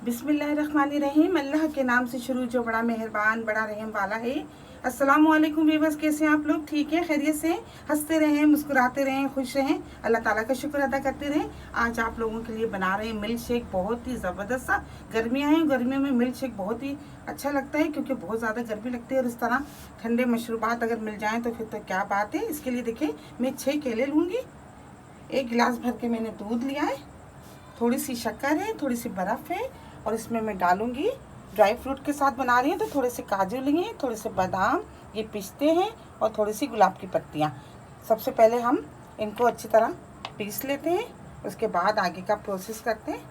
बिस्मिल्लाहिर्रहमानिर्रहीम। अल्लाह के नाम से शुरू जो बड़ा मेहरबान बड़ा रहम वाला है। अस्सलामु अलैकुम व्यूअर्स, कैसे हैं आप लोग? ठीक है, खैरियत से? हंसते रहें, मुस्कुराते रहें, खुश रहें, अल्लाह ताला का शुक्र अदा करते रहें। आज आप लोगों के लिए बना रहे हैं मिल्क शेक, बहुत ही ज़बरदस्त सा। गर्मियाँ हैं, गर्मियों में मिल्क शेक बहुत ही अच्छा लगता है क्योंकि बहुत ज़्यादा गर्मी लगती है और इस तरह ठंडे मशरूबात अगर मिल जाएँ तो फिर तो क्या बात है। इसके लिए देखिए मैं 6 केले लूँगी, 1 गिलास भर के मैंने दूध लिया है, थोड़ी सी शक्कर है, थोड़ी सी बर्फ़ है और इसमें मैं डालूंगी ड्राई फ्रूट के साथ बना रही हूँ तो थोड़े से काजू लिए, थोड़े से बादाम, ये पिस्ते हैं और थोड़ी सी गुलाब की पत्तियाँ। सबसे पहले हम इनको अच्छी तरह पीस लेते हैं, उसके बाद आगे का प्रोसेस करते हैं।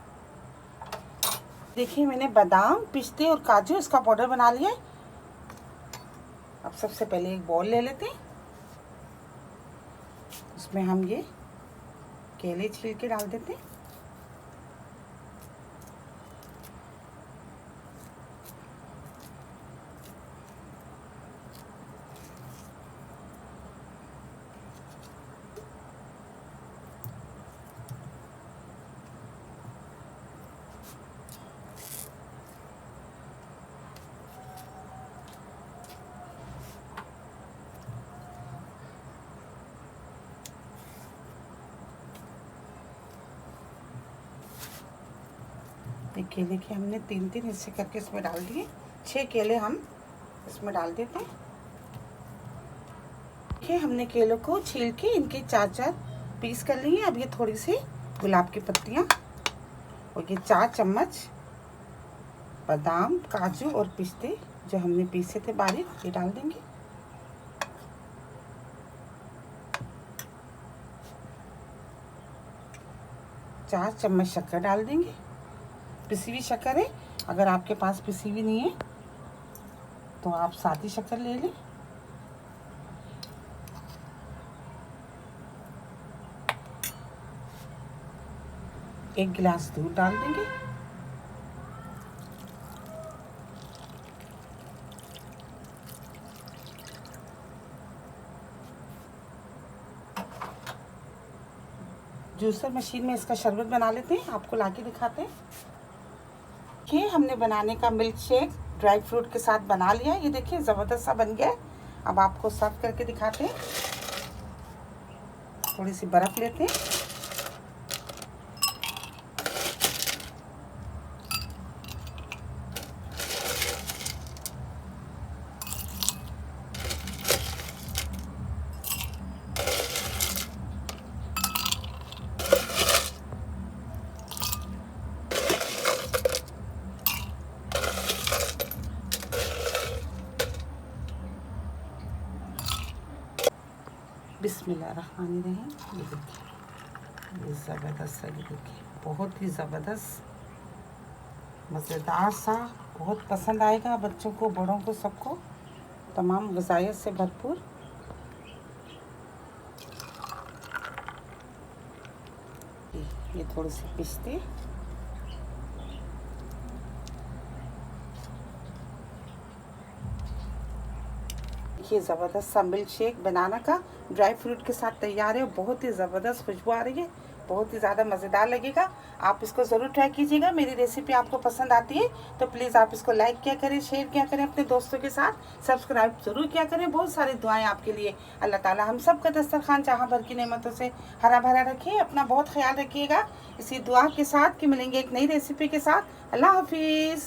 देखिए मैंने बादाम, पिस्ते और काजू इसका पाउडर बना लिया है। अब सबसे पहले एक बॉल ले लेते हैं, उसमें हम ये केले छील के डाल देते हैं। एक केले के हमने 3-3 हिस्से करके इसमें डाल दिए। 6 केले हम इसमें डाल देते हैं। देखिए हमने केलों को छील के इनके 4-4 पीस कर लिए। अब ये थोड़ी सी गुलाब की पत्तियाँ और ये 4 चम्मच बादाम, काजू और पिस्ते जो हमने पीसे थे बारीक, ये डाल देंगे। चार चम्मच शक्कर डाल देंगे, पिसी हुई शक्कर है। अगर आपके पास पिसी हुई नहीं है तो आप सादी शक्कर ले लें। एक गिलास दूध डाल देंगे। जूसर मशीन में इसका शरबत बना लेते हैं, आपको लाके दिखाते हैं। ये हमने बनाने का मिल्क शेक ड्राई फ्रूट के साथ बना लिया। ये देखिए ज़बरदस्त सा बन गया है। अब आपको सर्व करके दिखाते हैं। थोड़ी सी बर्फ़ लेते हैं, बिस्मिल्लाहिर्रहमानिर्रहीम। ये देखिए ये ज़बरदस्त है, ये देखिए बहुत ही ज़बरदस्त मज़ेदार सा, बहुत पसंद आएगा बच्चों को, बड़ों को, सबको। तमाम ग़िज़ाइयत से भरपूर। ये थोड़ी सी पिस्ते, ये ज़बरदस्त सा मिल्क शेक बनाना का ड्राई फ्रूट के साथ तैयार है। बहुत ही ज़बरदस्त खुशबू आ रही है, बहुत ही ज़्यादा मज़ेदार लगेगा। आप इसको ज़रूर ट्राई कीजिएगा। मेरी रेसिपी आपको पसंद आती है तो प्लीज़ आप इसको लाइक किया करें, शेयर किया करें अपने दोस्तों के साथ, सब्सक्राइब ज़रूर किया करें। बहुत सारी दुआएं आपके लिए। अल्लाह ताला हम सब का दस्तरखान जहाँ भर की नेमतों से हरा भरा रखे। अपना बहुत ख्याल रखिएगा इसी दुआ के साथ कि मिलेंगे एक नई रेसिपी के साथ। अल्लाह हाफिज़।